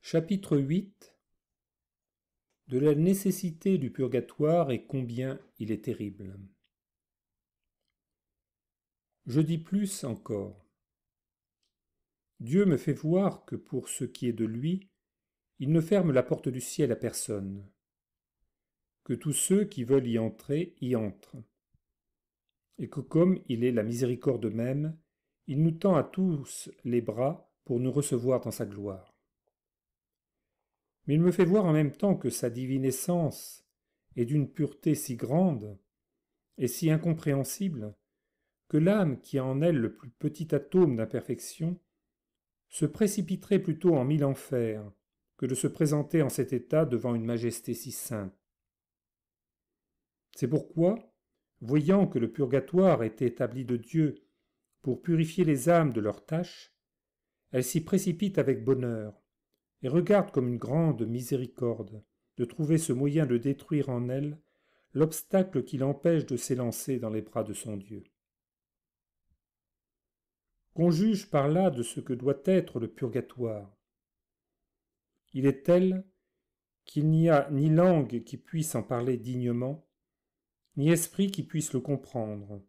Chapitre 8 de la nécessité du purgatoire et combien il est terrible. Je dis plus encore. Dieu me fait voir que pour ce qui est de lui, il ne ferme la porte du ciel à personne, que tous ceux qui veulent y entrer y entrent, et que comme il est la miséricorde même, il nous tend à tous les bras pour nous recevoir dans sa gloire. Mais il me fait voir en même temps que sa divine essence est d'une pureté si grande et si incompréhensible que l'âme qui a en elle le plus petit atome d'imperfection se précipiterait plutôt en 1000 enfers que de se présenter en cet état devant une majesté si sainte. C'est pourquoi, voyant que le purgatoire était établi de Dieu pour purifier les âmes de leurs tâches, elle s'y précipite avec bonheur et regarde comme une grande miséricorde de trouver ce moyen de détruire en elle l'obstacle qui l'empêche de s'élancer dans les bras de son Dieu. Qu'on juge par là de ce que doit être le purgatoire. Il est tel qu'il n'y a ni langue qui puisse en parler dignement, ni esprit qui puisse le comprendre.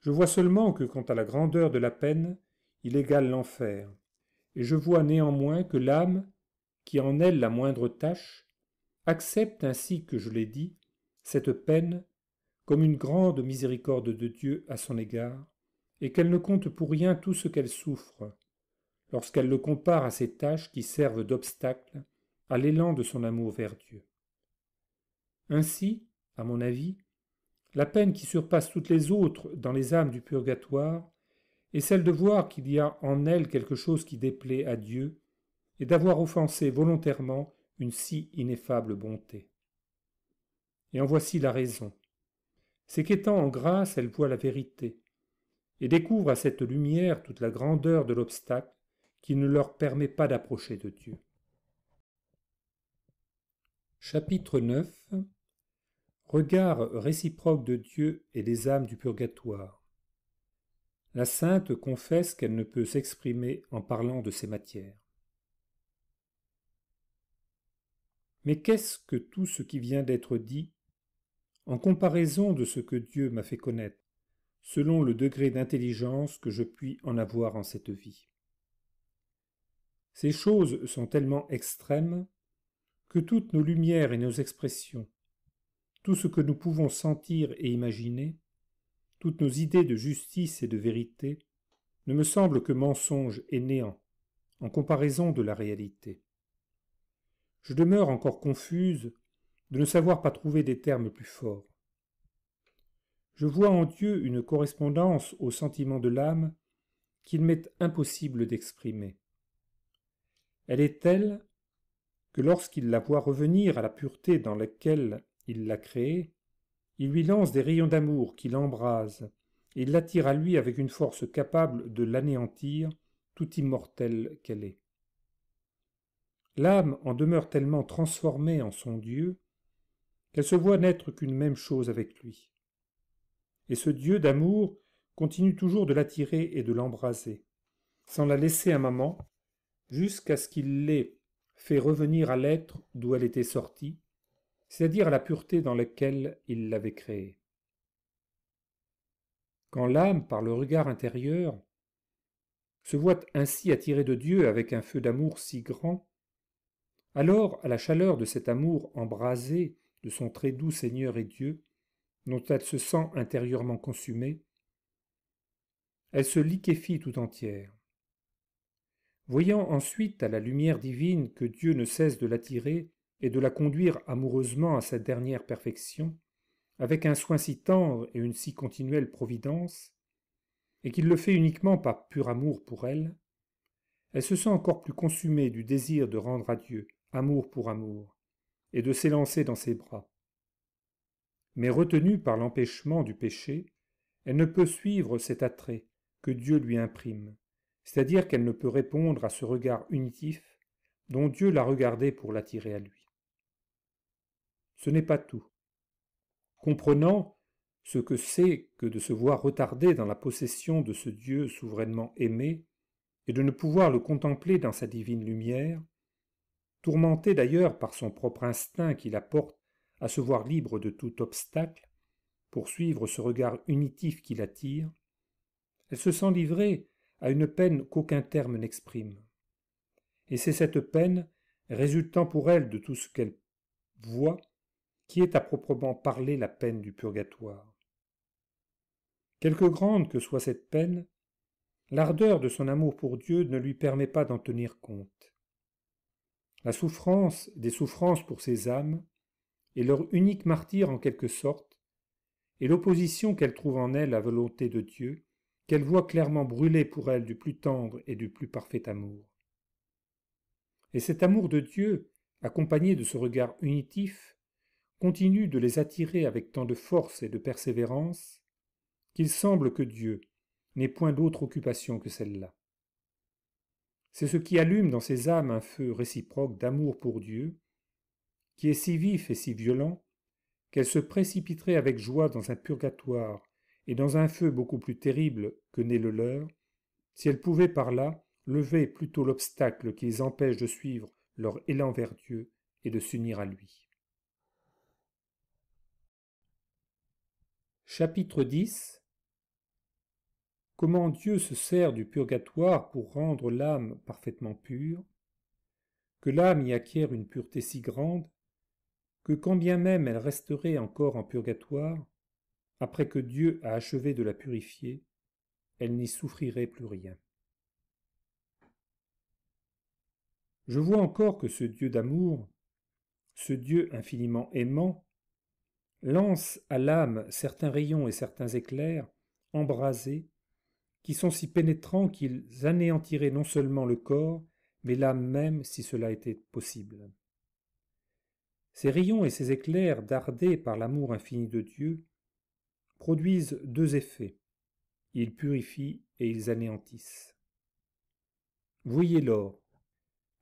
Je vois seulement que quant à la grandeur de la peine, il égale l'enfer, et je vois néanmoins que l'âme, qui a en elle la moindre tâche, accepte ainsi que je l'ai dit, cette peine comme une grande miséricorde de Dieu à son égard, et qu'elle ne compte pour rien tout ce qu'elle souffre, lorsqu'elle le compare à ces tâches qui servent d'obstacle à l'élan de son amour vers Dieu. Ainsi, à mon avis, la peine qui surpasse toutes les autres dans les âmes du purgatoire est celle de voir qu'il y a en elles quelque chose qui déplaît à Dieu et d'avoir offensé volontairement une si ineffable bonté. Et en voici la raison. C'est qu'étant en grâce, elle voit la vérité, et découvre à cette lumière toute la grandeur de l'obstacle qui ne leur permet pas d'approcher de Dieu. Chapitre 9 Regard réciproque de Dieu et des âmes du purgatoire. La sainte confesse qu'elle ne peut s'exprimer en parlant de ces matières. Mais qu'est-ce que tout ce qui vient d'être dit en comparaison de ce que Dieu m'a fait connaître, selon le degré d'intelligence que je puis en avoir en cette vie? Ces choses sont tellement extrêmes que toutes nos lumières et nos expressions, tout ce que nous pouvons sentir et imaginer, toutes nos idées de justice et de vérité, ne me semblent que mensonges et néants, en comparaison de la réalité. Je demeure encore confuse de ne savoir pas trouver des termes plus forts. Je vois en Dieu une correspondance aux sentiments de l'âme qu'il m'est impossible d'exprimer. Elle est telle que lorsqu'il la voit revenir à la pureté dans laquelle il l'a créée, il lui lance des rayons d'amour qui l'embrasent, et il l'attire à lui avec une force capable de l'anéantir, tout immortelle qu'elle est. L'âme en demeure tellement transformée en son Dieu qu'elle se voit n'être qu'une même chose avec lui. Et ce Dieu d'amour continue toujours de l'attirer et de l'embraser, sans la laisser un moment, jusqu'à ce qu'il l'ait fait revenir à l'être d'où elle était sortie, c'est-à-dire à la pureté dans laquelle il l'avait créée. Quand l'âme, par le regard intérieur, se voit ainsi attirée de Dieu avec un feu d'amour si grand, alors, à la chaleur de cet amour embrasé de son très doux Seigneur et Dieu, dont elle se sent intérieurement consumée, elle se liquéfie tout entière. Voyant ensuite à la lumière divine que Dieu ne cesse de l'attirer et de la conduire amoureusement à sa dernière perfection, avec un soin si tendre et une si continuelle providence, et qu'il le fait uniquement par pur amour pour elle, elle se sent encore plus consumée du désir de rendre à Dieu amour pour amour, et de s'élancer dans ses bras. Mais retenue par l'empêchement du péché, elle ne peut suivre cet attrait que Dieu lui imprime, c'est-à-dire qu'elle ne peut répondre à ce regard unitif dont Dieu l'a regardé pour l'attirer à lui. Ce n'est pas tout. Comprenant ce que c'est que de se voir retardée dans la possession de ce Dieu souverainement aimé et de ne pouvoir le contempler dans sa divine lumière, tourmentée d'ailleurs par son propre instinct qui la porte à se voir libre de tout obstacle, pour suivre ce regard unitif qui l'attire, elle se sent livrée à une peine qu'aucun terme n'exprime. Et c'est cette peine, résultant pour elle de tout ce qu'elle voit, qui est à proprement parler la peine du purgatoire. Quelque grande que soit cette peine, l'ardeur de son amour pour Dieu ne lui permet pas d'en tenir compte. La souffrance des souffrances pour ces âmes est leur unique martyre en quelque sorte, et l'opposition qu'elle trouve en elle à la volonté de Dieu, qu'elle voit clairement brûler pour elle du plus tendre et du plus parfait amour. Et cet amour de Dieu, accompagné de ce regard unitif, continue de les attirer avec tant de force et de persévérance, qu'il semble que Dieu n'ait point d'autre occupation que celle-là. C'est ce qui allume dans ces âmes un feu réciproque d'amour pour Dieu, qui est si vif et si violent, qu'elles se précipiteraient avec joie dans un purgatoire et dans un feu beaucoup plus terrible que n'est le leur, si elles pouvaient par là lever plutôt l'obstacle qui les empêche de suivre leur élan vers Dieu et de s'unir à lui. Chapitre 10. Comment Dieu se sert du purgatoire pour rendre l'âme parfaitement pure, que l'âme y acquiert une pureté si grande, que quand bien même elle resterait encore en purgatoire, après que Dieu a achevé de la purifier, elle n'y souffrirait plus rien. Je vois encore que ce Dieu d'amour, ce Dieu infiniment aimant, lance à l'âme certains rayons et certains éclairs, embrasés, qui sont si pénétrants qu'ils anéantiraient non seulement le corps, mais l'âme même si cela était possible. Ces rayons et ces éclairs, dardés par l'amour infini de Dieu, produisent deux effets. Ils purifient et ils anéantissent. Voyez l'or.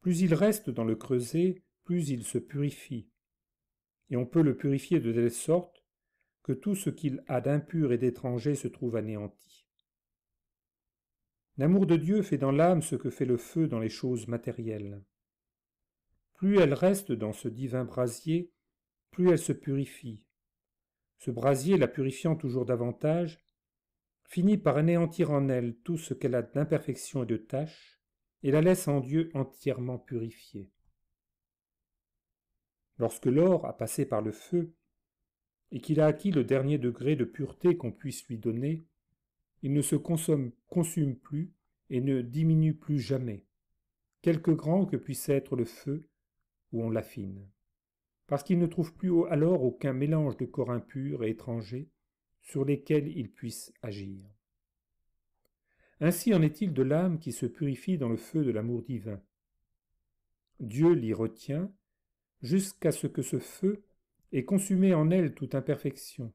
Plus il reste dans le creuset, plus il se purifie. Et on peut le purifier de telle sorte que tout ce qu'il a d'impur et d'étranger se trouve anéanti. L'amour de Dieu fait dans l'âme ce que fait le feu dans les choses matérielles. Plus elle reste dans ce divin brasier, plus elle se purifie. Ce brasier, la purifiant toujours davantage, finit par anéantir en elle tout ce qu'elle a d'imperfection et de tâche, et la laisse en Dieu entièrement purifiée. Lorsque l'or a passé par le feu, et qu'il a acquis le dernier degré de pureté qu'on puisse lui donner, il ne se consume plus et ne diminue plus jamais, quelque grand que puisse être le feu où on l'affine, parce qu'il ne trouve plus alors aucun mélange de corps impurs et étrangers sur lesquels il puisse agir. Ainsi en est-il de l'âme qui se purifie dans le feu de l'amour divin. Dieu l'y retient jusqu'à ce que ce feu ait consumé en elle toute imperfection,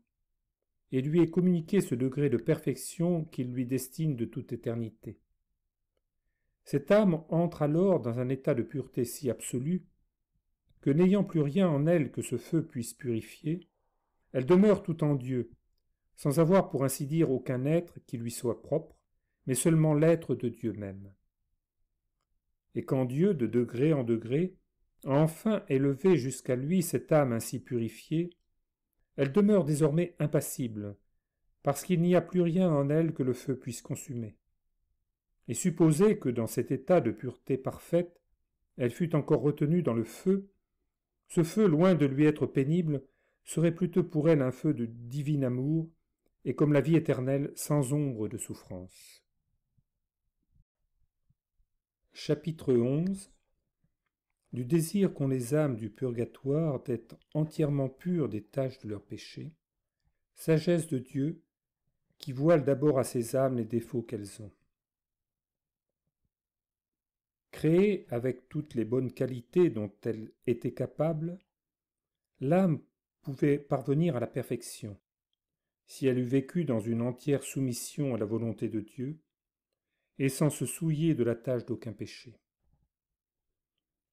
et lui ait communiqué ce degré de perfection qu'il lui destine de toute éternité. Cette âme entre alors dans un état de pureté si absolu que n'ayant plus rien en elle que ce feu puisse purifier, elle demeure tout en Dieu, sans avoir pour ainsi dire aucun être qui lui soit propre, mais seulement l'être de Dieu même. Et quand Dieu, de degré en degré, a enfin élevé jusqu'à lui cette âme ainsi purifiée, elle demeure désormais impassible, parce qu'il n'y a plus rien en elle que le feu puisse consumer. Et supposez que dans cet état de pureté parfaite, elle fût encore retenue dans le feu, ce feu, loin de lui être pénible, serait plutôt pour elle un feu de divin amour, et comme la vie éternelle sans ombre de souffrance. Chapitre 11. Du désir qu'ont les âmes du purgatoire d'être entièrement pures des tâches de leurs péchés, sagesse de Dieu qui voile d'abord à ces âmes les défauts qu'elles ont. Créée avec toutes les bonnes qualités dont elle était capable, l'âme pouvait parvenir à la perfection, si elle eût vécu dans une entière soumission à la volonté de Dieu, et sans se souiller de la tâche d'aucun péché.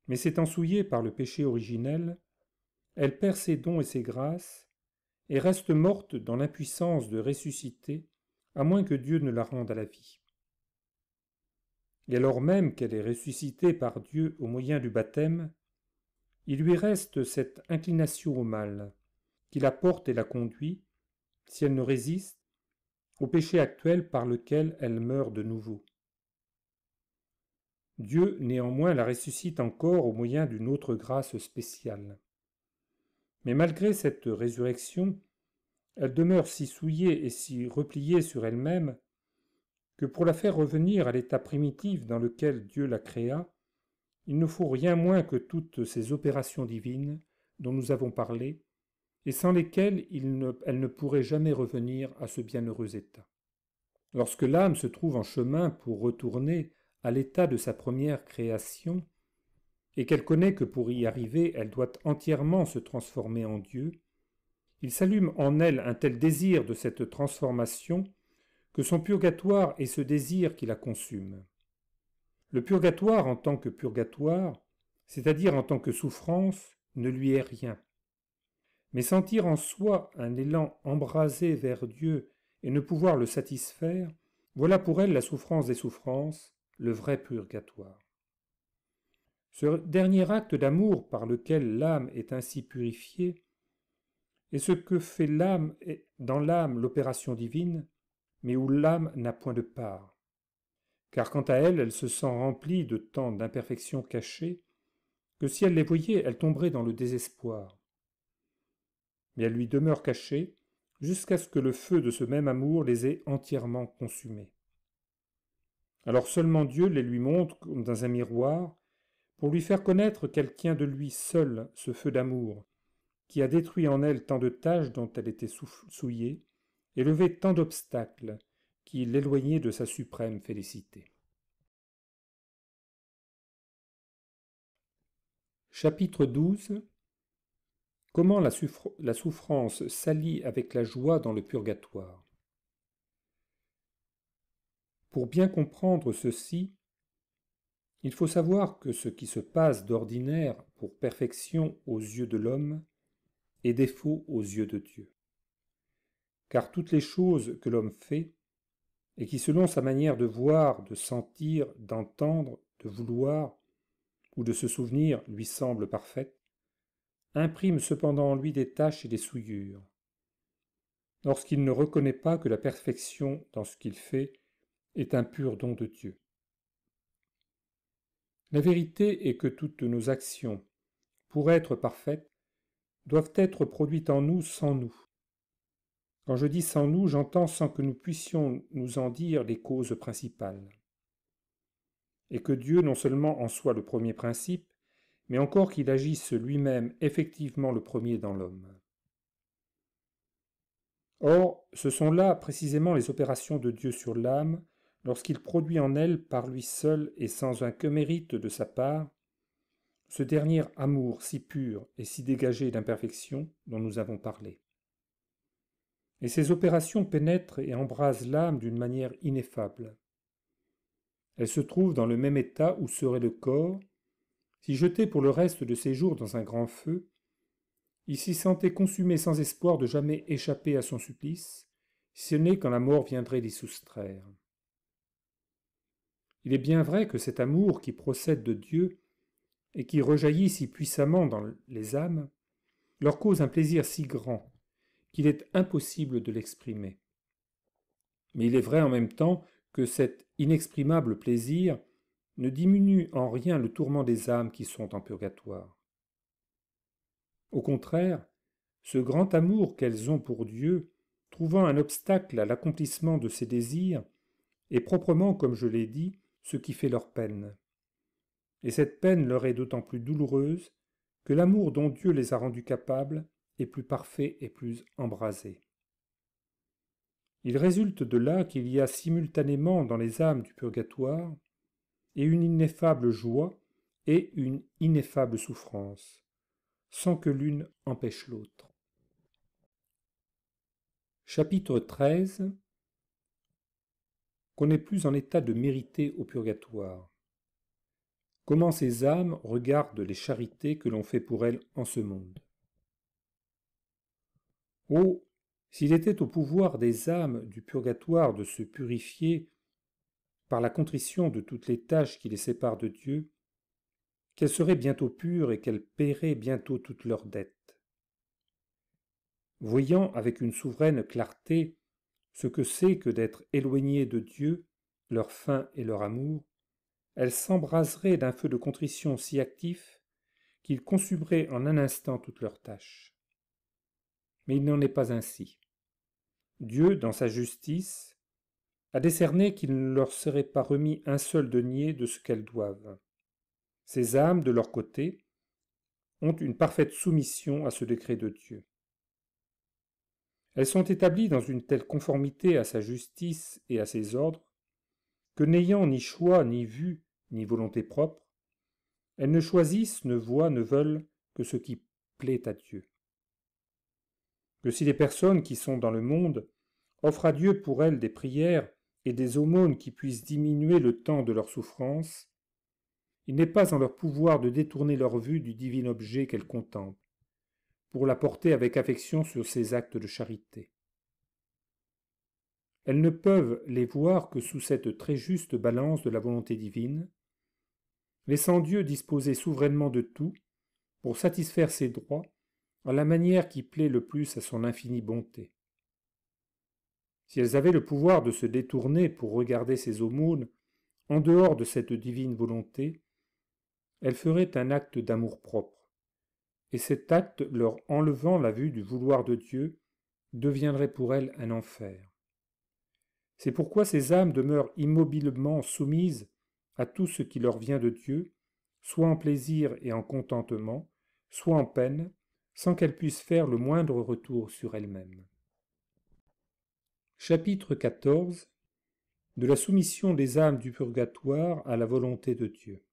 Mais s'étant souillée par le péché originel, elle perd ses dons et ses grâces, et reste morte dans l'impuissance de ressusciter, à moins que Dieu ne la rende à la vie. Et alors même qu'elle est ressuscitée par Dieu au moyen du baptême, il lui reste cette inclination au mal, qui la porte et la conduit, si elle ne résiste, au péché actuel par lequel elle meurt de nouveau. Dieu, néanmoins, la ressuscite encore au moyen d'une autre grâce spéciale. Mais malgré cette résurrection, elle demeure si souillée et si repliée sur elle-même que pour la faire revenir à l'état primitif dans lequel Dieu la créa, il ne faut rien moins que toutes ces opérations divines dont nous avons parlé, et sans lesquelles elle ne pourrait jamais revenir à ce bienheureux état. Lorsque l'âme se trouve en chemin pour retourner à l'état de sa première création, et qu'elle connaît que pour y arriver, elle doit entièrement se transformer en Dieu, il s'allume en elle un tel désir de cette transformation que son purgatoire est ce désir qui la consume. Le purgatoire en tant que purgatoire, c'est-à-dire en tant que souffrance, ne lui est rien. Mais sentir en soi un élan embrasé vers Dieu et ne pouvoir le satisfaire, voilà pour elle la souffrance des souffrances, le vrai purgatoire. Ce dernier acte d'amour par lequel l'âme est ainsi purifiée est ce que fait dans l'âme l'opération divine, mais où l'âme n'a point de part. Car quant à elle, elle se sent remplie de tant d'imperfections cachées que si elle les voyait, elle tomberait dans le désespoir. Mais elles lui demeurent cachées jusqu'à ce que le feu de ce même amour les ait entièrement consumées. Alors seulement Dieu les lui montre comme dans un miroir pour lui faire connaître qu'elle tient de lui seul ce feu d'amour qui a détruit en elle tant de taches dont elle était souillée et levé tant d'obstacles qui l'éloignaient de sa suprême félicité. Chapitre 12. Comment la souffrance s'allie avec la joie dans le purgatoire. Pour bien comprendre ceci, il faut savoir que ce qui se passe d'ordinaire pour perfection aux yeux de l'homme est défaut aux yeux de Dieu. Car toutes les choses que l'homme fait, et qui selon sa manière de voir, de sentir, d'entendre, de vouloir ou de se souvenir lui semblent parfaites, impriment cependant en lui des taches et des souillures, lorsqu'il ne reconnaît pas que la perfection dans ce qu'il fait est un pur don de Dieu. La vérité est que toutes nos actions, pour être parfaites, doivent être produites en nous sans nous. Quand je dis sans nous, j'entends sans que nous puissions nous en dire les causes principales. Et que Dieu non seulement en soit le premier principe, mais encore qu'il agisse lui-même effectivement le premier dans l'homme. Or, ce sont là précisément les opérations de Dieu sur l'âme, lorsqu'il produit en elle par lui seul et sans un que mérite de sa part, ce dernier amour si pur et si dégagé d'imperfection dont nous avons parlé. Et ces opérations pénètrent et embrasent l'âme d'une manière ineffable. Elle se trouve dans le même état où serait le corps, si jeté pour le reste de ses jours dans un grand feu, il s'y sentait consumé sans espoir de jamais échapper à son supplice, si ce n'est quand la mort viendrait l'y soustraire. Il est bien vrai que cet amour qui procède de Dieu et qui rejaillit si puissamment dans les âmes, leur cause un plaisir si grand qu'il est impossible de l'exprimer. Mais il est vrai en même temps que cet inexprimable plaisir ne diminue en rien le tourment des âmes qui sont en purgatoire. Au contraire, ce grand amour qu'elles ont pour Dieu, trouvant un obstacle à l'accomplissement de ses désirs, est proprement, comme je l'ai dit, ce qui fait leur peine. Et cette peine leur est d'autant plus douloureuse que l'amour dont Dieu les a rendus capables est plus parfait et plus embrasé. Il résulte de là qu'il y a simultanément dans les âmes du purgatoire et une ineffable joie et une ineffable souffrance, sans que l'une empêche l'autre. Chapitre 13. Qu'on n'est plus en état de mériter au purgatoire. Comment ces âmes regardent les charités que l'on fait pour elles en ce monde. Oh, s'il était au pouvoir des âmes du purgatoire de se purifier par la contrition de toutes les tâches qui les séparent de Dieu, qu'elles seraient bientôt pures et qu'elles paieraient bientôt toutes leurs dettes. Voyant avec une souveraine clarté ce que c'est que d'être éloignées de Dieu, leur faim et leur amour, elles s'embraseraient d'un feu de contrition si actif qu'il consumerait en un instant toutes leurs tâches. Mais il n'en est pas ainsi. Dieu, dans sa justice, a décerné qu'il ne leur serait pas remis un seul denier de ce qu'elles doivent. Ces âmes, de leur côté, ont une parfaite soumission à ce décret de Dieu. Elles sont établies dans une telle conformité à sa justice et à ses ordres, que n'ayant ni choix, ni vue, ni volonté propre, elles ne choisissent, ne voient, ne veulent que ce qui plaît à Dieu. Que si les personnes qui sont dans le monde offrent à Dieu pour elles des prières et des aumônes qui puissent diminuer le temps de leur souffrance, il n'est pas en leur pouvoir de détourner leur vue du divin objet qu'elles contemplent, pour la porter avec affection sur ces actes de charité. Elles ne peuvent les voir que sous cette très juste balance de la volonté divine, laissant Dieu disposer souverainement de tout pour satisfaire ses droits à la manière qui plaît le plus à son infinie bonté. Si elles avaient le pouvoir de se détourner pour regarder ces aumônes en dehors de cette divine volonté, elles feraient un acte d'amour-propre, et cet acte, leur enlevant la vue du vouloir de Dieu, deviendrait pour elles un enfer. C'est pourquoi ces âmes demeurent immobilement soumises à tout ce qui leur vient de Dieu, soit en plaisir et en contentement, soit en peine, sans qu'elles puissent faire le moindre retour sur elles-mêmes. Chapitre 14 de la soumission des âmes du purgatoire à la volonté de Dieu.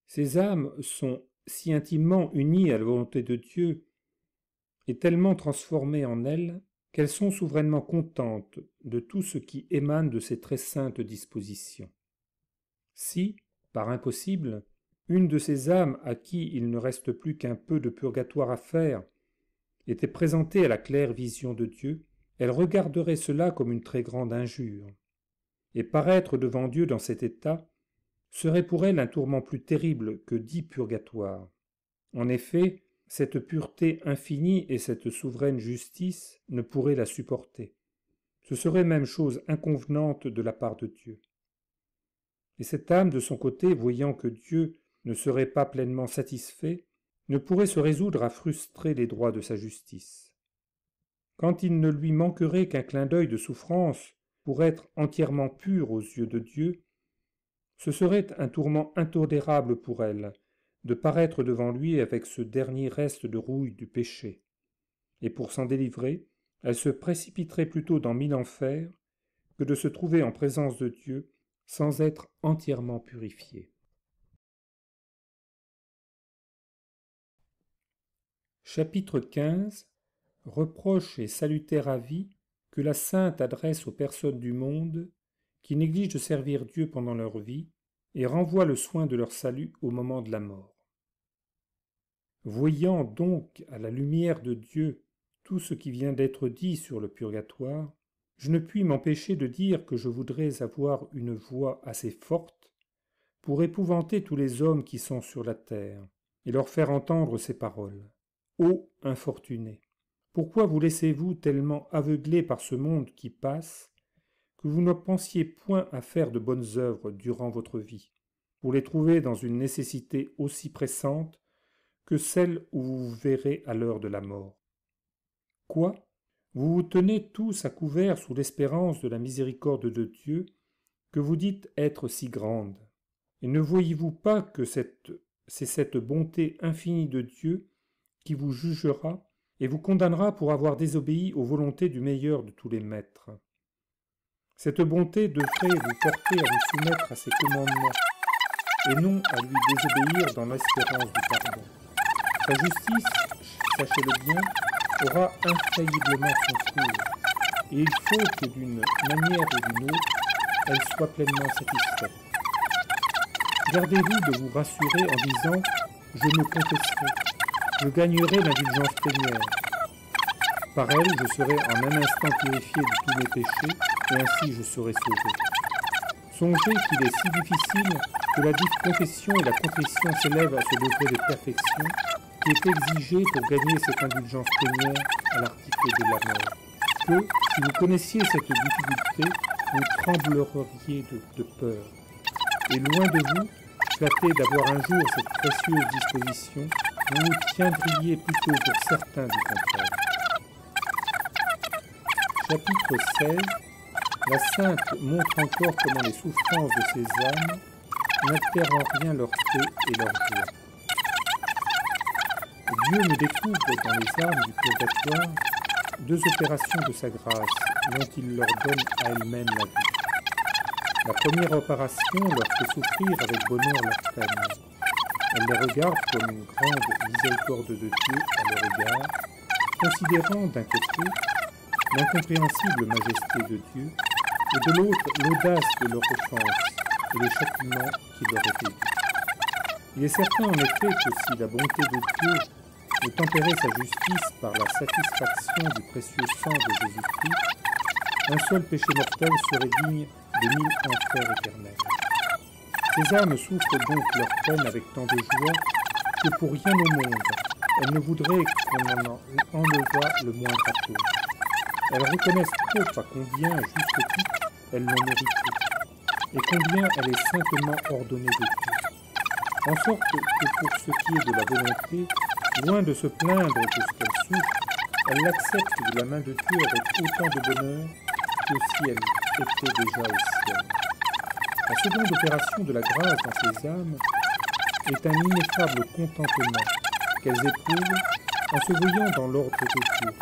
Ces âmes sont si intimement unies à la volonté de Dieu et tellement transformées en elle qu'elles sont souverainement contentes de tout ce qui émane de ces très saintes dispositions. Si, par impossible, une de ces âmes à qui il ne reste plus qu'un peu de purgatoire à faire était présentée à la claire vision de Dieu, elle regarderait cela comme une très grande injure, et paraître devant Dieu dans cet état serait pour elle un tourment plus terrible que 10 purgatoires. En effet, cette pureté infinie et cette souveraine justice ne pourraient la supporter. Ce serait même chose inconvenante de la part de Dieu. Et cette âme, de son côté, voyant que Dieu ne serait pas pleinement satisfait, ne pourrait se résoudre à frustrer les droits de sa justice. Quand il ne lui manquerait qu'un clin d'œil de souffrance pour être entièrement pure aux yeux de Dieu, ce serait un tourment intolérable pour elle de paraître devant lui avec ce dernier reste de rouille du péché. Et pour s'en délivrer, elle se précipiterait plutôt dans 1000 enfers que de se trouver en présence de Dieu sans être entièrement purifiée. Chapitre 15 Reproches et salutaires avis que la sainte adresse aux personnes du monde qui négligent de servir Dieu pendant leur vie et renvoient le soin de leur salut au moment de la mort. Voyant donc à la lumière de Dieu tout ce qui vient d'être dit sur le purgatoire, je ne puis m'empêcher de dire que je voudrais avoir une voix assez forte pour épouvanter tous les hommes qui sont sur la terre et leur faire entendre ces paroles. Ô infortunés, pourquoi vous laissez-vous tellement aveugler par ce monde qui passe que vous ne pensiez point à faire de bonnes œuvres durant votre vie, pour les trouver dans une nécessité aussi pressante que celle où vous vous verrez à l'heure de la mort? Quoi? Vous vous tenez tous à couvert sous l'espérance de la miséricorde de Dieu que vous dites être si grande. Et ne voyez-vous pas que c'est cette bonté infinie de Dieu qui vous jugera et vous condamnera pour avoir désobéi aux volontés du meilleur de tous les maîtres? Cette bonté devrait vous porter à vous soumettre à ses commandements et non à lui désobéir dans l'espérance du pardon. Sa justice, sachez-le bien, aura infailliblement son cours, et il faut que d'une manière ou d'une autre, elle soit pleinement satisfaite. Gardez-vous de vous rassurer en disant « Je me confesserai, je gagnerai l'indulgence plénière. Par elle, je serai en un instant purifié de tous mes péchés, et ainsi je serai sauvé. » Songez qu'il est si difficile que la dite confession et la contrition s'élèvent à ce degré de perfection qui est exigé pour gagner cette indulgence plénière à l'article de la mort, que, si vous connaissiez cette difficulté, vous trembleriez de peur. Et loin de vous, flatté d'avoir un jour cette précieuse disposition, vous vous tiendriez plutôt pour certain du contraire. Chapitre 16. La Sainte montre encore comment les souffrances de ces âmes n'altèrent en rien leur paix et leur joie. Dieu me découvre dans les âmes du purgatoire deux opérations de sa grâce dont il leur donne à elles-mêmes la vie. La première opération leur fait souffrir avec bonheur leur peine. Elle les regarde comme une grande miséricorde de Dieu à leur égard, considérant d'un côté l'incompréhensible majesté de Dieu et de l'autre l'audace de leur offense et le châtiment qui leur est dû. Il est certain en effet que si la bonté de Dieu ne tempérait sa justice par la satisfaction du précieux sang de Jésus-Christ, un seul péché mortel serait digne de 1000 enfers éternels. Ces âmes souffrent donc leur peine avec tant de joie que pour rien au monde, elles ne voudraient qu'on en enlevât le moindre atome. Elles reconnaissent trop à combien, juste titre, elles l'ont mérité, et combien elle est saintement ordonnée de Dieu. En sorte que pour ce qui est de la volonté, loin de se plaindre de ce qu'elle souffre, elle l'accepte de la main de Dieu avec autant de bonheur que si elle était déjà au ciel. La seconde opération de la grâce dans ces âmes est un ineffable contentement qu'elles éprouvent en se voyant dans l'ordre de Dieu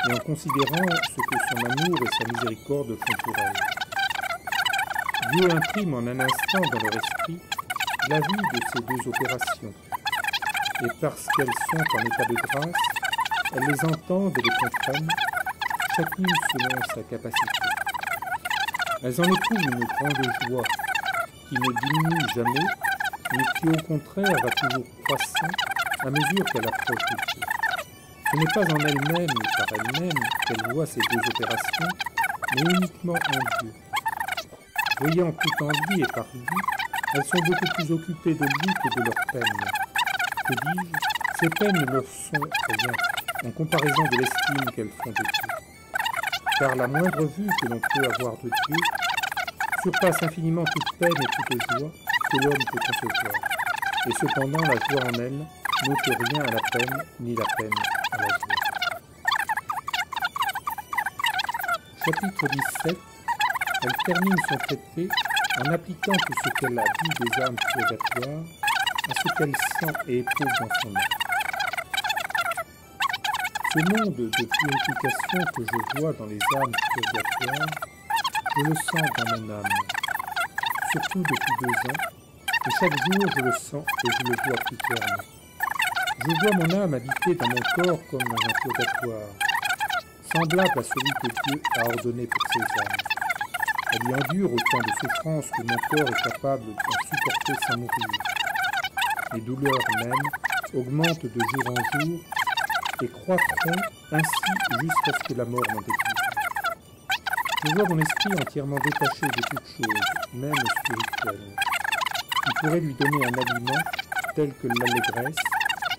et en considérant ce que son amour et sa miséricorde font pour elles. Dieu imprime en un instant dans leur esprit la vie de ces deux opérations, et parce qu'elles sont en état de grâce, elles les entendent et les comprennent, chacune selon sa capacité. Elles en éprouvent une grande joie qui ne diminue jamais, mais qui au contraire va toujours croissant à mesure qu'elle approche de Dieu. Ce n'est pas en elle-même et par elle-même qu'elle voit ces deux opérations, mais uniquement en Dieu. Voyant tout en lui et par lui, elles sont beaucoup plus occupées de lui que de leurs peines. Que dis-je, ces peines ne leur sont rien, en comparaison de l'estime qu'elles font de Dieu. Car la moindre vue que l'on peut avoir de Dieu surpasse infiniment toute peine et toute joie que l'homme peut concevoir. Et cependant, la joie en elle n'ôte rien à la peine, ni la peine à la joie. Chapitre 17. Elle termine son traité en appliquant tout ce qu'elle a dit des âmes purgatoires à ce qu'elle sent et éprouve dans son âme. Ce monde de purification que je vois dans les âmes purgatoires, je le sens dans mon âme, surtout depuis 2 ans, et chaque jour je le sens et je le vois plus clairement. Je vois mon âme habiter dans mon corps comme dans un purgatoire, semblable à celui que Dieu a ordonné pour ses âmes. Elle y endure autant de souffrances que mon corps est capable d'en supporter sans mourir. Les douleurs mêmes augmentent de jour en jour et croîtront ainsi jusqu'à ce que la mort m'en dépouille. Je vois mon esprit entièrement détaché de toute chose, même spirituelle, qui pourrait lui donner un aliment tel que l'allégresse,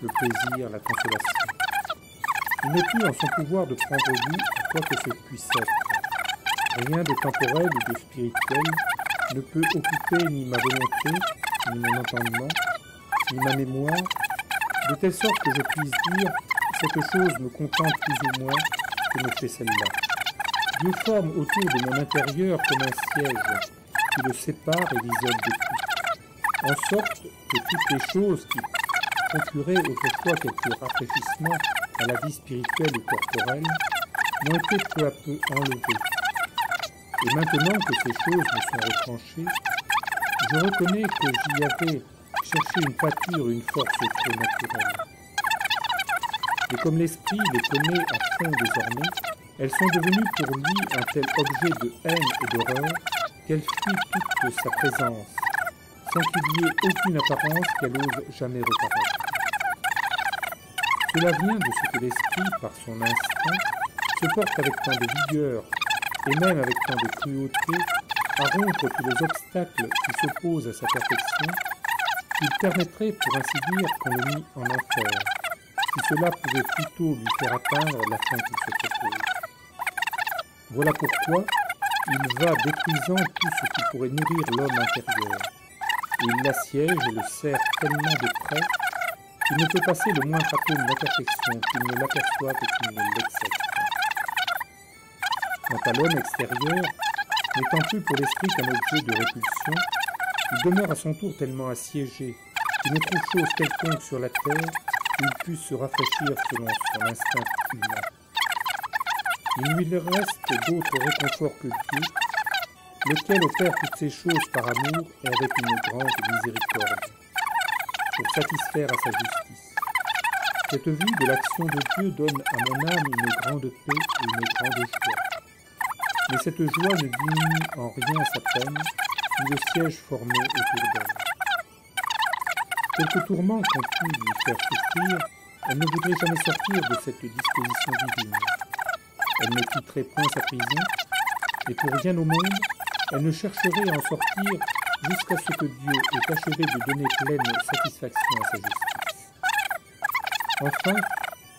le plaisir, la consolation. Il n'est plus en son pouvoir de prendre goût à quoi que ce puisse être. Rien de temporel ou de spirituel ne peut occuper ni ma volonté, ni mon entendement, ni ma mémoire, de telle sorte que je puisse dire « cette chose me contente plus ou moins que me fait celle-là ». Dieu forme autour de mon intérieur comme un siège qui le sépare et l'isole de tout, en sorte que toutes les choses qui procuraient autrefois quelque rafraîchissement à la vie spirituelle ou corporelle m'ont été peu à peu enlevées. Et maintenant que ces choses me sont retranchées, je reconnais que j'y avais cherché une pâture, une force trop naturelle. Et comme l'esprit les connaît à fond désormais, elles sont devenues pour lui un tel objet de haine et d'horreur qu'elle fuit toute sa présence, sans qu'il y ait aucune apparence qu'elle ose jamais reparaître. Cela vient de ce que l'esprit, par son instinct, se porte avec tant de vigueur, et même avec tant de cruauté, à rompre tous les obstacles qui s'opposent à sa perfection, il permettrait, pour ainsi dire, qu'on le mit en enfer, si cela pouvait plutôt lui faire atteindre la fin qu'il se propose. Voilà pourquoi il va détruisant tout ce qui pourrait nourrir l'homme intérieur, et il l'assiège et le serre tellement de près qu'il ne peut passer le moindre atome d'imperfection, qu'il ne l'aperçoive et qu'il ne l'accepte. Quant à l'homme extérieur, n'étant plus pour l'esprit qu'un objet de répulsion, il demeure à son tour tellement assiégé qu'il ne trouve chose quelconque sur la terre où il puisse se rafraîchir selon son instinct humain. Il ne lui reste d'autre réconfort que Dieu, lequel opère toutes ces choses par amour et avec une grande miséricorde, pour satisfaire à sa justice. Cette vue de l'action de Dieu donne à mon âme une grande paix et une grande joie. Mais cette joie ne diminue en rien sa peine, ni le siège formé autour d'elle. Quelques tourments qu'ont pu lui faire souffrir, elle ne voudrait jamais sortir de cette disposition divine. Elle ne quitterait point sa prison, et pour rien au monde, elle ne chercherait à en sortir jusqu'à ce que Dieu ait achevé de donner pleine satisfaction à sa justice. Enfin,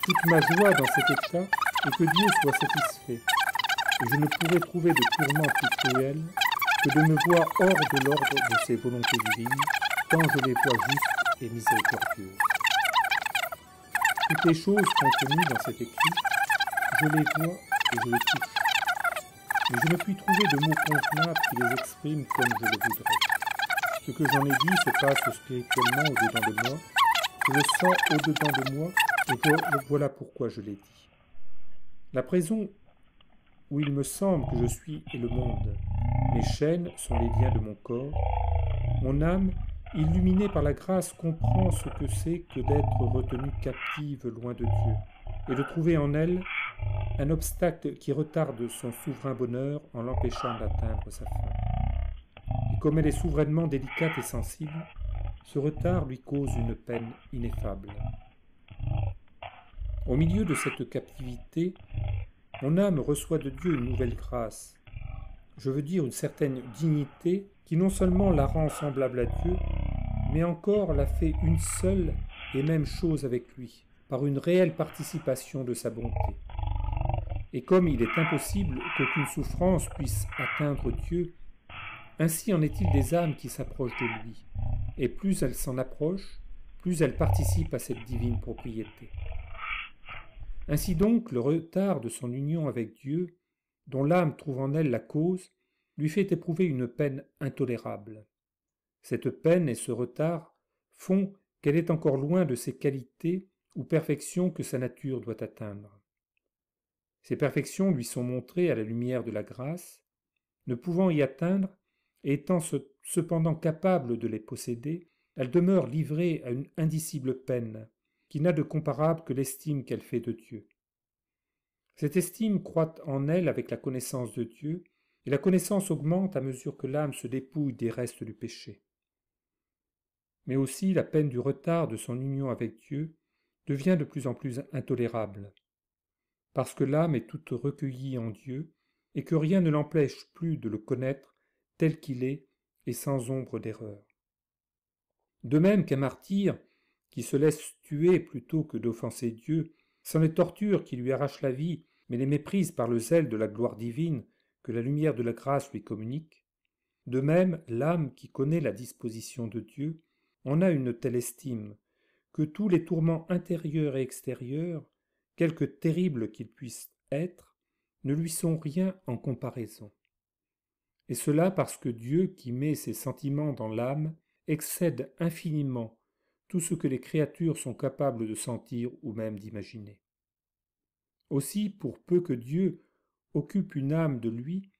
toute ma joie dans cet état est que Dieu soit satisfait, et je ne pourrais trouver de tourment plus cruel que de me voir hors de l'ordre de ses volontés divines, tant je les vois justes et miséricordieuses. Toutes les choses contenues dans cet écrit, je les vois et je les touche, mais je ne puis trouver de mots convenables qui les expriment comme je le voudrais. Ce que j'en ai dit se passe spirituellement au-dedans de moi, je le sens au-dedans de moi, et voilà pourquoi je l'ai dit. La prison où il me semble que je suis est le monde. Mes chaînes sont les liens de mon corps. Mon âme, illuminée par la grâce, comprend ce que c'est que d'être retenue captive loin de Dieu, et de trouver en elle un obstacle qui retarde son souverain bonheur en l'empêchant d'atteindre sa fin. Et comme elle est souverainement délicate et sensible, ce retard lui cause une peine ineffable. Au milieu de cette captivité, mon âme reçoit de Dieu une nouvelle grâce, je veux dire une certaine dignité qui non seulement la rend semblable à Dieu, mais encore la fait une seule et même chose avec lui, par une réelle participation de sa bonté. Et comme il est impossible qu'aucune souffrance puisse atteindre Dieu, ainsi en est-il des âmes qui s'approchent de lui, et plus elles s'en approchent, plus elles participent à cette divine propriété. Ainsi donc, le retard de son union avec Dieu, dont l'âme trouve en elle la cause, lui fait éprouver une peine intolérable. Cette peine et ce retard font qu'elle est encore loin de ces qualités ou perfections que sa nature doit atteindre. Ces perfections lui sont montrées à la lumière de la grâce, ne pouvant y atteindre, et étant cependant capable de les posséder, elle demeure livrée à une indicible peine, qui n'a de comparable que l'estime qu'elle fait de Dieu. Cette estime croît en elle avec la connaissance de Dieu, et la connaissance augmente à mesure que l'âme se dépouille des restes du péché. Mais aussi la peine du retard de son union avec Dieu devient de plus en plus intolérable, parce que l'âme est toute recueillie en Dieu, et que rien ne l'empêche plus de le connaître tel qu'il est et sans ombre d'erreur. De même qu'un martyr, qui se laisse tuer plutôt que d'offenser Dieu, sans les tortures qui lui arrachent la vie, mais les méprise par le zèle de la gloire divine que la lumière de la grâce lui communique, de même l'âme qui connaît la disposition de Dieu en a une telle estime que tous les tourments intérieurs et extérieurs, quelque terribles qu'ils puissent être, ne lui sont rien en comparaison. Et cela parce que Dieu, qui met ses sentiments dans l'âme, excède infiniment tout ce que les créatures sont capables de sentir ou même d'imaginer. Aussi, pour peu que Dieu occupe une âme de lui,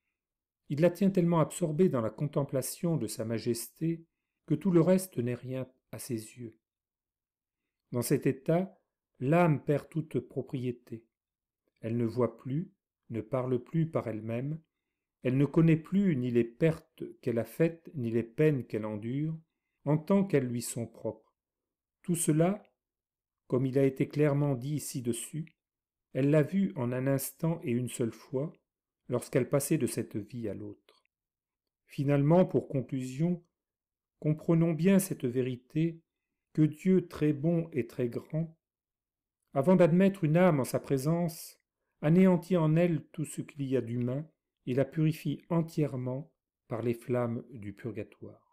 il la tient tellement absorbée dans la contemplation de sa majesté que tout le reste n'est rien à ses yeux. Dans cet état, l'âme perd toute propriété. Elle ne voit plus, ne parle plus par elle-même, elle ne connaît plus ni les pertes qu'elle a faites, ni les peines qu'elle endure, en tant qu'elles lui sont propres. Tout cela, comme il a été clairement dit ci-dessus, elle l'a vu en un instant et une seule fois, lorsqu'elle passait de cette vie à l'autre. Finalement, pour conclusion, comprenons bien cette vérité que Dieu très bon et très grand, avant d'admettre une âme en sa présence, anéantit en elle tout ce qu'il y a d'humain et la purifie entièrement par les flammes du purgatoire.